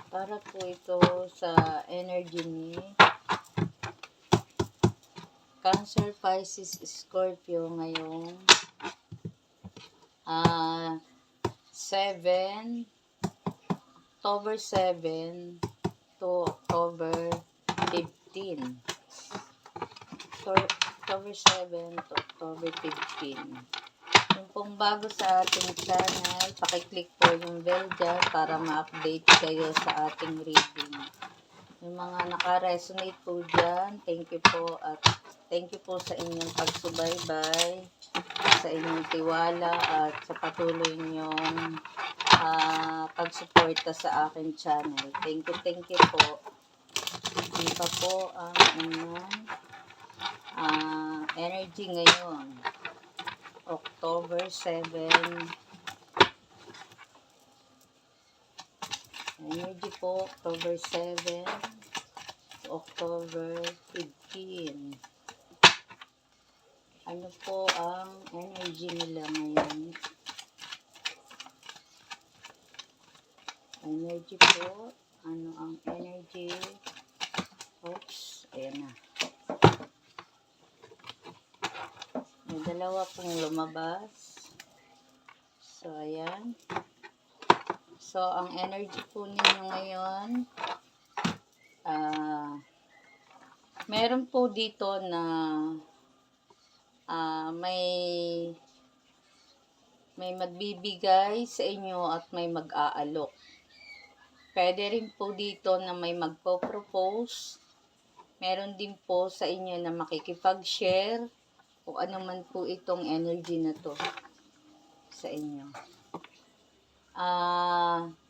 Para po ito sa energy ni Cancer, Pisces, Scorpio ngayong 7 to October 15. October 7 to October 15. Yung pong bago sa ating channel, pakiclick po yung bell dyan para ma-update kayo sa ating reading. Yung mga naka-resonate po dyan, thank you po at thank you po sa inyong pagsubaybay, sa inyong tiwala at sa patuloy niyong pagsuporta sa aking channel. Thank you po. Hindi pa po ang energy ngayon. October 7. Energy po, October 7 to October 15. Ano po ang energy nila ngayon? Energy po. Ano ang energy? Oops, ayan na. May dalawa pong lumabas. So, ayan. So, ang energy po ninyo ngayon, meron po dito na may magbibigay sa inyo at may mag-aalok. Pwede rin po dito na may magpo-propose. Meron din po sa inyo na makikipag-share o ano man po itong energy na to sa inyo.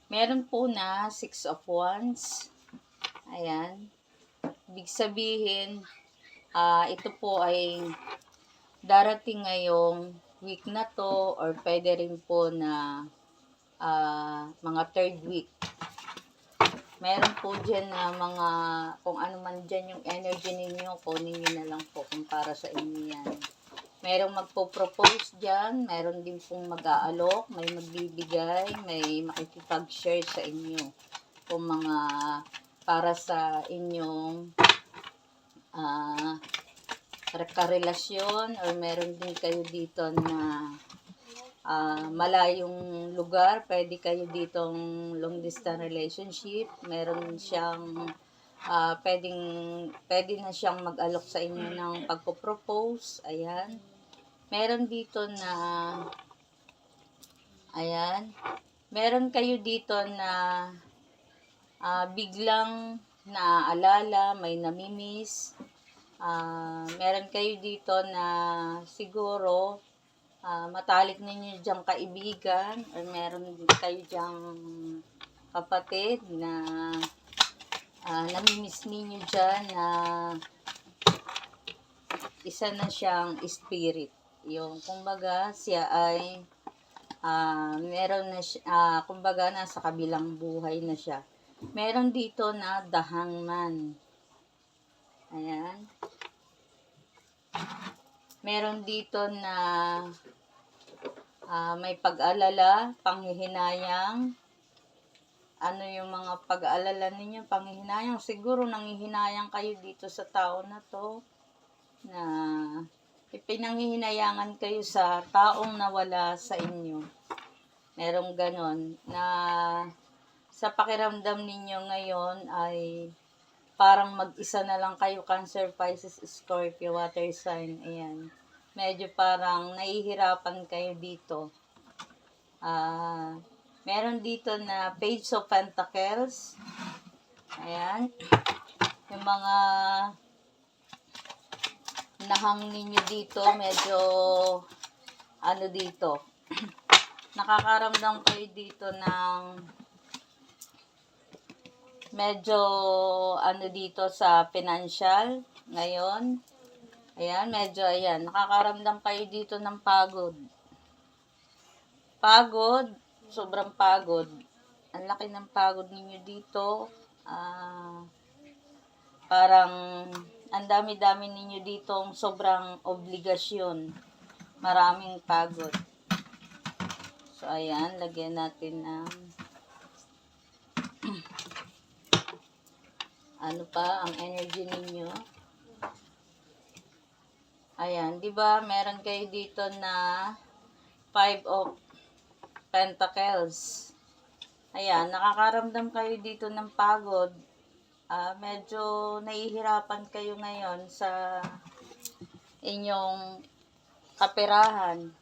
Meron po na 6 of Wands. Ayan. Ibig sabihin, ito po ay darating ngayong week na to or pwede rin po na mga third week. Meron po dyan na mga, kung ano man dyan yung energy ninyo, kunin nyo na lang po kung para sa inyo yan. Merong magpo-propose dyan, meron din pong mag-aalok, may magbibigay, may makikipag-share sa inyo. Kung mga para sa inyong karelasyon or meron din kayo dito na malayong lugar, pwede kayo ditong long distance relationship, meron siyang pwede na siyang mag-alok sa inyo ng pagpo-propose. Ayan. Meron dito na ayan, meron kayo dito na biglang naaalala, may namimiss. Meron kayo dito na siguro matalik ninyo diyang kaibigan or meron kayo diyang kapatid na namimiss ninyo dyan na isa na siyang spirit. Yung kumbaga siya ay meron na siya, kumbaga nasa kabilang buhay na siya. Meron dito na The Hangman. Ayan. Meron dito na may pag-alala, panghihinayang. Ano yung mga pag-aalala ninyo, panghihinayang? Siguro nanghihinayang kayo dito sa tao na to, na ipinanghihinayangan kayo sa taong nawala sa inyo. Merong ganon, na sa pakiramdam ninyo ngayon ay parang mag-isa na lang kayo, Cancer, Pisces, Scorpio, water sign. Ayan. Medyo parang nahihirapan kayo dito. Meron dito na Page of Pentacles. Ayan. Yung mga nahang ninyo dito, medyo ano dito. Nakakaramdam kayo dito ng medyo ano dito sa financial ngayon. Ayan, medyo ayan, nakakaramdam kayo dito ng pagod. Pagod, sobrang pagod. Ang laki ng pagod ninyo dito. Parang ang dami-dami ninyo ditong sobrang obligasyon. Maraming pagod. So, ayan, lagyan natin ng Ano pa ang energy ninyo? Ayan, 'di ba? Meron kayo dito na Five of Pentacles. Ayan, nakakaramdam kayo dito ng pagod. Medyo nahihirapan kayo ngayon sa inyong kaperahan.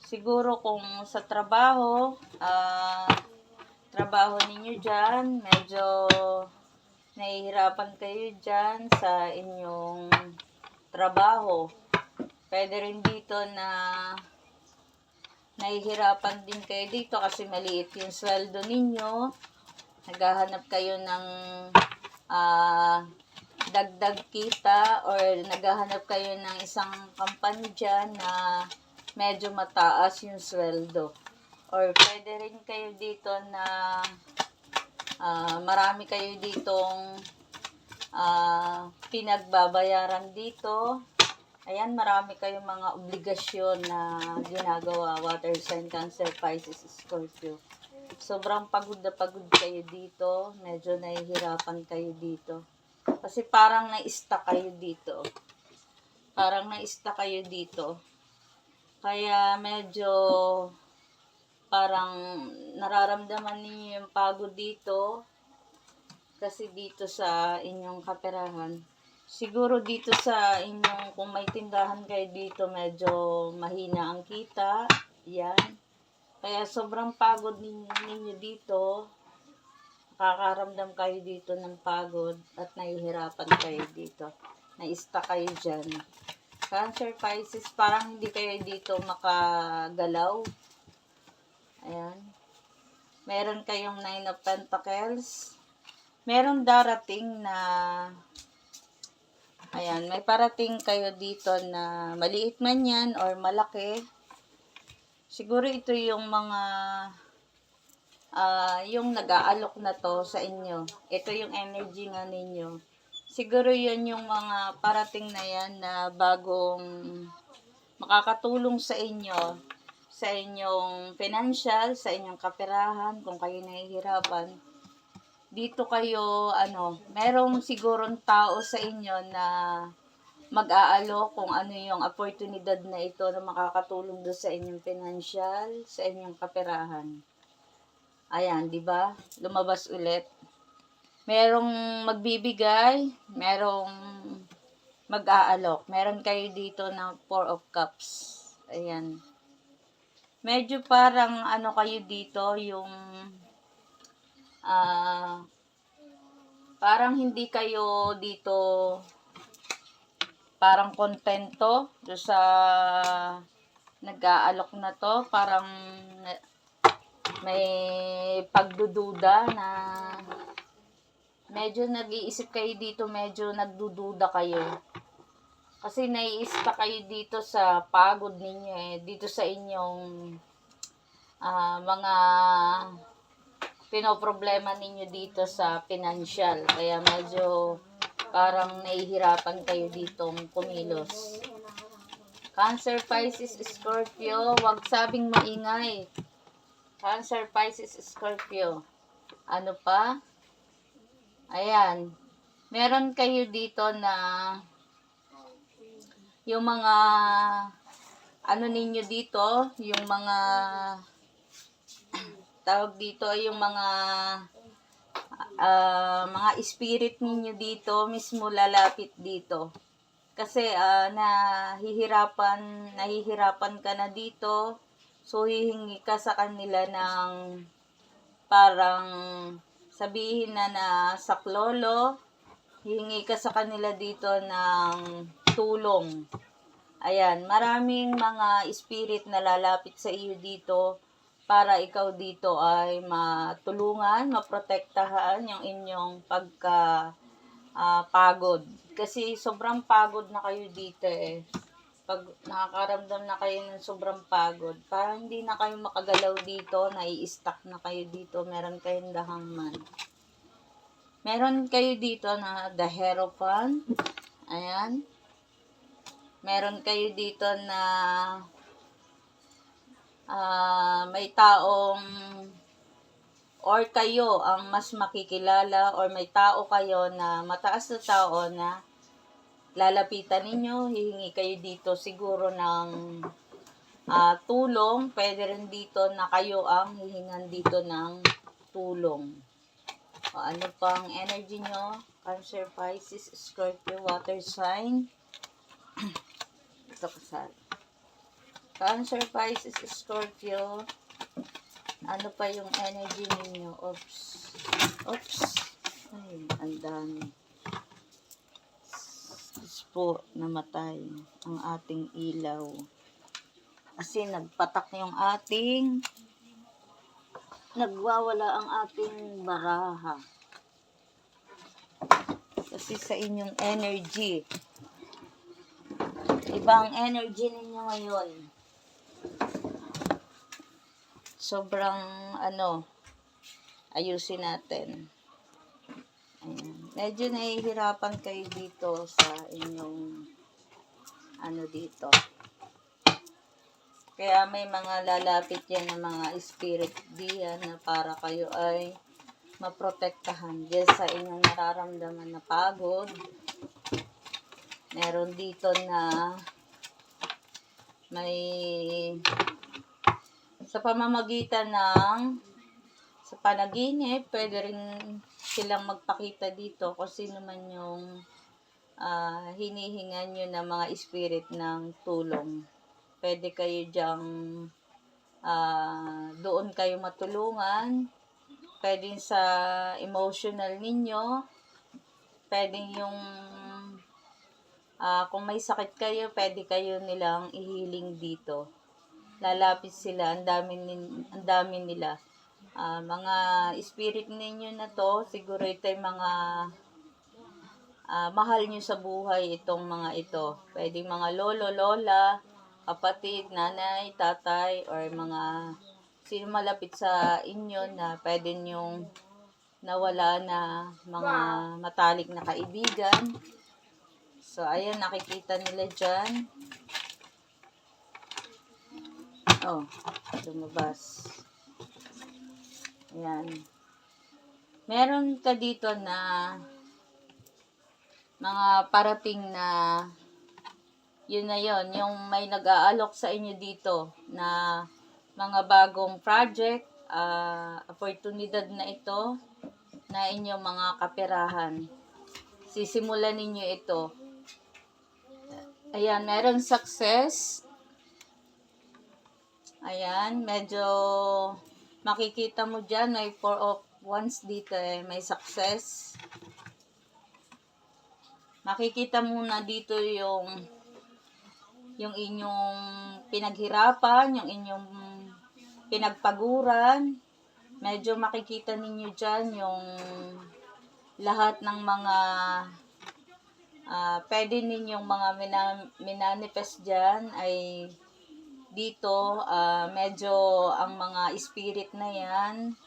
Siguro kung sa trabaho ninyo dyan, medyo nahihirapan kayo dyan sa inyong trabaho. Pwede rin dito na nahihirapan din kayo dito kasi maliit yung sweldo ninyo. Naghahanap kayo ng dagdag kita or naghahanap kayo ng isang company dyan na medyo mataas yung sweldo. Or pwede rin kayo dito na marami kayo ditong pinagbabayaran dito. Ayan, marami kayong mga obligasyon na ginagawa, water sign, Cancer, Pisces, Scorpio. Sobrang pagod na pagod kayo dito. Medyo nahihirapan kayo dito. Kasi parang na-stuck kayo dito. Kaya medyo parang nararamdaman niyo yung pagod dito. Kasi dito sa inyong kaperahan. Siguro dito sa inyong, kung may tindahan kayo dito, medyo mahina ang kita. Yan. Kaya sobrang pagod ninyo dito. Nakakaramdam kayo dito ng pagod at nahihirapan kayo dito. Na-stuck kayo dyan. Cancer, Pisces, parang hindi kayo dito makagalaw. Ayan. Meron kayong Nine of Pentacles. Meron darating na ayan, may parating kayo dito na maliit man yan or malaki. Siguro ito yung mga yung nag-aalok na to sa inyo. Ito yung energy nga ninyo. Siguro yun yung mga parating na yan na bagong makakatulong sa inyo, sa inyong financial, sa inyong kaperahan, kung kayo nahihirapan. Dito kayo, merong sigurong tao sa inyo na mag-aalok kung ano yung oportunidad na ito na makakatulong doon sa inyong financial, sa inyong kaperahan. Ayan, di ba? Lumabas ulit. Merong magbibigay, merong mag-aalok. Meron kayo dito na Four of Cups. Ayan. Medyo parang kayo dito, yung parang hindi kayo dito parang kontento do sa nag-aalok na to. Parang may pagdududa na medyo nag-iisip kayo dito, medyo nagdududa kayo. Kasi naiista kayo dito sa pagod ninyo dito sa inyong mga pinoproblema ninyo dito sa financial. Kaya medyo parang nahihirapan kayo ditong kumilos. Cancer, Pisces, Scorpio, wag sabing maingay. Cancer, Pisces, Scorpio. Ano pa? Ayan. Meron kayo dito na yung mga ninyo dito, yung mga tawag dito ay yung mga spirit ninyo dito mismo lalapit dito. Kasi nahihirapan ka na dito. So hihingi ka sa kanila ng parang sabihin na saklolo. Hihingi ka sa kanila dito ng tulong. Ayan, maraming mga spirit na lalapit sa iyo dito para ikaw dito ay matulungan, maprotektahan yung inyong pagka-pagod. Kasi sobrang pagod na kayo dito Pag nakakaramdam na kayo ng sobrang pagod, parang hindi na kayo makagalaw dito, nai-stuck na kayo dito, meron kayong the Hangman. Meron kayo dito na the Hierophant. Ayan. Meron kayo dito na may taong or kayo ang mas makikilala or may tao kayo na mataas na tao na lalapitan ninyo, hihingi kayo dito siguro ng tulong, pwede rin dito na kayo ang hihingan dito ng tulong. O ano pang energy nyo? Cancer, Pisces, Scorpio, water sign. Ito kasal. Cancer, Pisces, Scorpio. Ano pa yung energy ninyo? Oops. Oops. Ay, ang dami. Diyos po, namatay ang ating ilaw. Kasi nagpatak yung ating, nagwawala ang ating baraha. Kasi sa inyong energy. Ibang energy ninyo ngayon. Sobrang ayusin natin. Ayan. Medyo nahihirapan kayo dito sa inyong dito. Kaya may mga lalapit yan ng mga spirit diyan na para kayo ay maprotektahan. Diyan sa inyong nararamdaman na pagod. Meron dito na may sa pamamagitan ng sa panaginip, pwede rin silang magpakita dito kung sino man yung hinihingan nyo ng mga spirit ng tulong. Pwede kayo dyang doon kayo matulungan. Pwede sa emotional ninyo. Pwede yung kung may sakit kayo, pwede kayo nilang i-healing dito. Lalapit sila, ang dami nila. Mga spirit ninyo na to, siguro ito yung mga mahal nyo sa buhay, itong mga ito. Pwede mga lolo, lola, kapatid, nanay, tatay, or mga sino malapit sa inyo na pwede nyong nawala na mga matalik na kaibigan. So, ayan, nakikita nila dyan. Oh, lumabas. Ayan. Meron ka dito na mga parating na yun na yun, yung may nag-aalok sa inyo dito na mga bagong project, oportunidad na ito na inyong mga kaperahan. Sisimulan ninyo ito. Ayan, meron success. Ayan, medyo makikita mo dyan, may 4 of Wands dito may success. Makikita mo na dito yung inyong pinaghirapan, yung inyong pinagpaguran. Medyo makikita ninyo dyan yung lahat ng mga pwede ninyong mga minanifest dyan ay dito, medyo ang mga spirit na yan,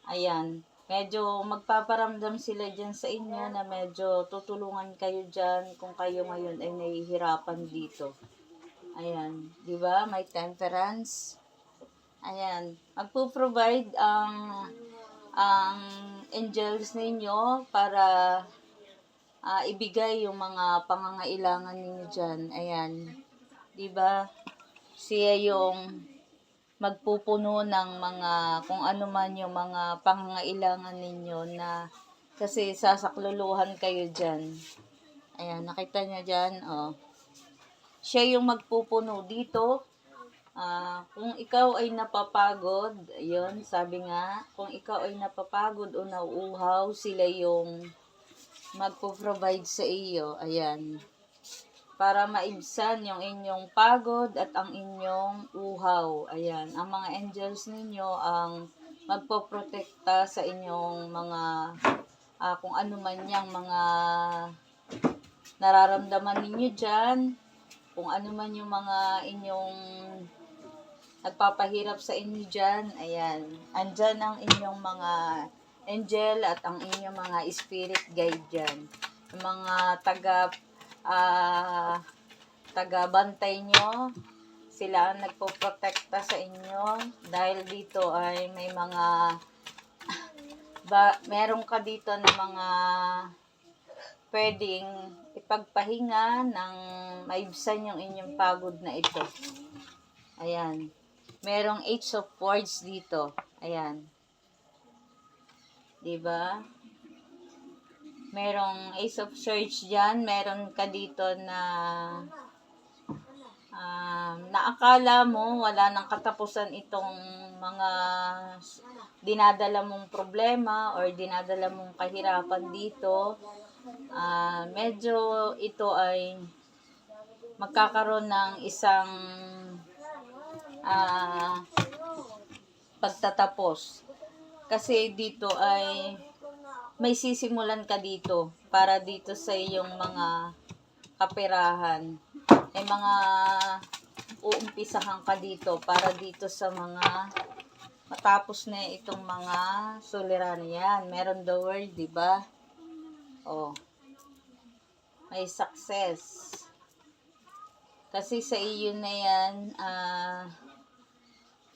ayan, medyo magpaparamdam sila dyan sa inyo na medyo tutulungan kayo dyan kung kayo ngayon ay nahihirapan dito. Ayan, di ba? May temperance. Ayan, magpo-provide ang angels ninyo para ibigay yung mga pangangailangan ninyo dyan. Ayan, di ba? Siya yung magpupuno ng mga kung ano man yung mga pangangailangan ninyo na kasi sasakluluhan kayo dyan. Ayan, nakita nyo dyan, oh. Siya yung magpupuno dito. Kung ikaw ay napapagod, ayun, sabi nga, kung ikaw ay napapagod o nauuhaw, sila yung magpo-provide sa iyo. Ayan. Para maibsan yung inyong pagod at ang inyong uhaw. Ayan. Ang mga angels ninyo ang magpoprotekta sa inyong mga kung ano man yang mga nararamdaman ninyo dyan. Kung ano man yung mga inyong nagpapahirap sa inyo dyan. Ayan. Andyan ang inyong mga angel at ang inyong mga spirit guide dyan. Yung mga taga-bantay nyo, sila ang nagpoprotekta sa inyo dahil dito ay may mga meron ka dito ng mga pwedeng ipagpahinga ng maibsan yung inyong pagod na ito. Ayan. Merong 8 of Swords dito. Ayan. Diba? Merong Ace of Swords dyan. Meron ka dito na naakala mo wala nang katapusan itong mga dinadala mong problema or dinadala mong kahirapan dito. Medyo ito ay magkakaroon ng isang pagtatapos. Kasi dito ay may sisimulan ka dito para dito sa iyong mga kaperahan. May mga uumpisahan ka dito para dito sa mga matapos na itong mga suliranin. Yan, meron the world, di ba? Oh. May success. Kasi sa iyo na yan,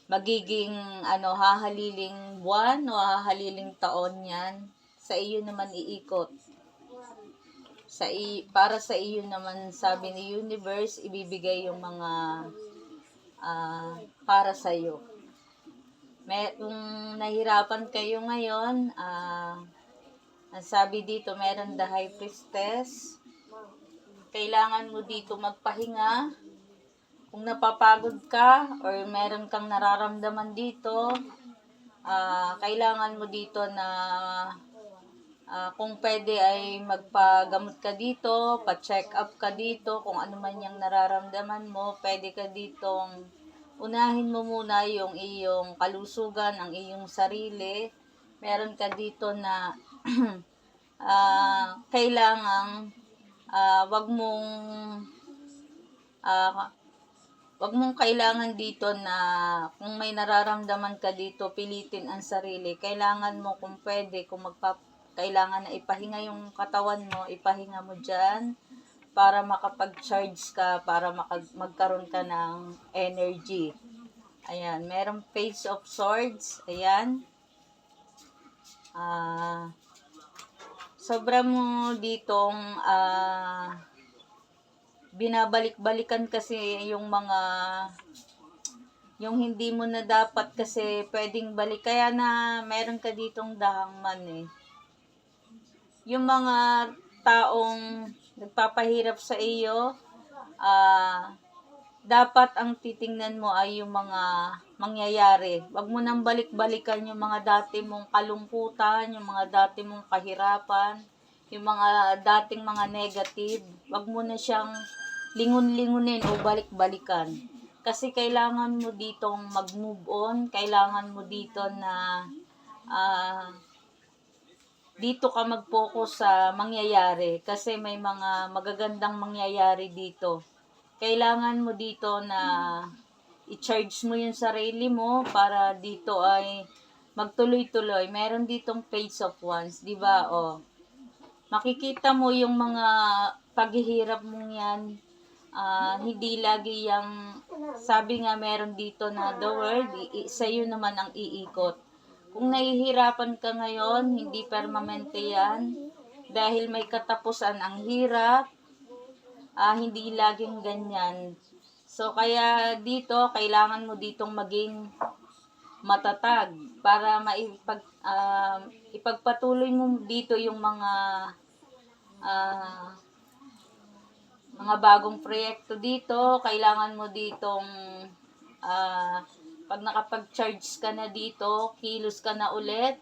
magiging hahaliling buwan o hahaliling taon yan. Sa iyo naman iikot. Para sa iyo naman, sabi ni Universe, ibibigay yung mga para sa iyo. Kung nahirapan kayo ngayon, ang sabi dito, meron the High Priestess. Kailangan mo dito magpahinga. Kung napapagod ka or meron kang nararamdaman dito, kailangan mo dito na kung pwede ay magpagamot ka dito, pa-check up ka dito, kung ano man yung nararamdaman mo, pwede ka ditong unahin mo muna yung iyong kalusugan, ang iyong sarili. Meron ka dito na kailangang wag mong kailangan dito na kung may nararamdaman ka dito, pilitin ang sarili. Kailangan mo kung pwede, kailangan na ipahinga yung katawan mo, ipahinga mo dyan para makapag-charge ka, para magkaroon ka ng energy. Ayan, merong Page of Swords. Ayan. Sobra mo ditong binabalik-balikan kasi yung hindi mo na dapat kasi pwedeng balik. Kaya na meron ka ditong The Hangman eh. Yung mga taong nagpapahirap sa iyo, dapat ang titingnan mo ay yung mga mangyayari. Wag mo nang balik-balikan yung mga dati mong kalungkutan, yung mga dati mong kahirapan, yung mga dating mga negative. Wag mo na siyang lingun-lingunin o balik-balikan. Kasi kailangan mo ditong mag-move on, kailangan mo dito na dito ka mag-focus sa mangyayari kasi may mga magagandang mangyayari dito. Kailangan mo dito na i-charge mo yung sarili mo para dito ay magtuloy-tuloy. Meron ditong Page of Wands, di ba? Oh. Makikita mo yung mga paghihirap mong yan. Hindi lagi yung, sabi nga meron dito na the world, sa'yo naman ang iikot. Kung nahihirapan ka ngayon, hindi permanente yan. Dahil may katapusan ang hirap, hindi laging ganyan. So, kaya dito, kailangan mo ditong maging matatag para ipagpatuloy mo dito yung mga bagong proyekto dito. Kailangan mo ditong pag nakapag-charge ka na dito, kilos ka na ulit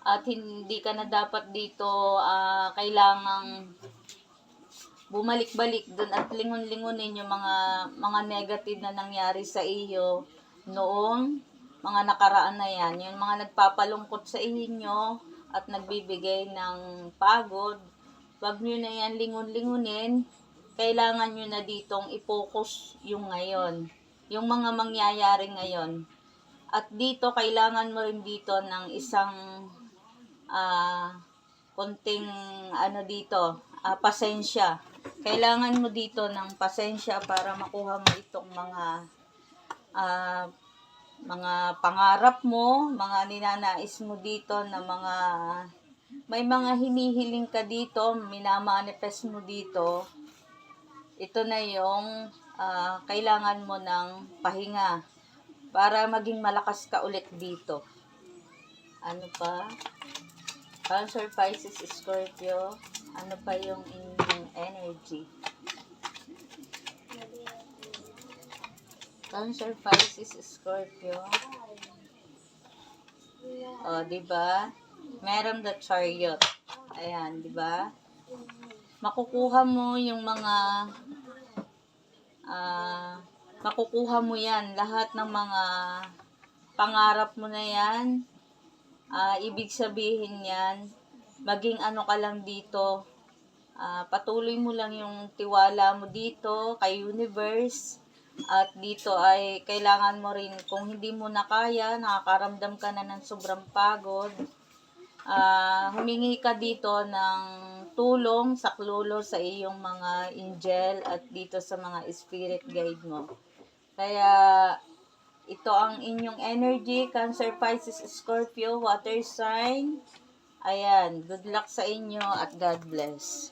at hindi ka na dapat dito kailangang bumalik-balik dun at lingon-lingunin yung mga negative na nangyari sa iyo noong mga nakaraan na yan. Yung mga nagpapalungkot sa inyo at nagbibigay ng pagod, wag nyo na yan lingon-lingunin. Kailangan nyo na ditong i-focus yung ngayon. Yung mga mangyayari ngayon. At dito, kailangan mo rin dito ng isang konting pasensya. Kailangan mo dito ng pasensya para makuha mo itong mga mga pangarap mo, mga ninanais mo dito na may mga hinihiling ka dito, minamanifest mo dito. Ito na yung kailangan mo ng pahinga para maging malakas ka ulit dito. Ano pa? Cancer, Pisces, Scorpio. Ano pa yung inyong energy? Cancer, Pisces, Scorpio. O, di ba? Meron the Chariot. Ayan, di ba? Makukuha mo yung mga makukuha mo yan. Lahat ng mga pangarap mo na yan. Ibig sabihin yan, maging ano ka lang dito, patuloy mo lang yung tiwala mo dito kay universe. At dito ay kailangan mo rin, kung hindi mo na kaya, nakakaramdam ka na ng sobrang pagod, humingi ka dito ng tulong, saklolo sa iyong mga angel at dito sa mga spirit guide mo. Kaya ito ang inyong energy, Cancer, Pisces, Scorpio, water sign. Ayan, good luck sa inyo at God bless.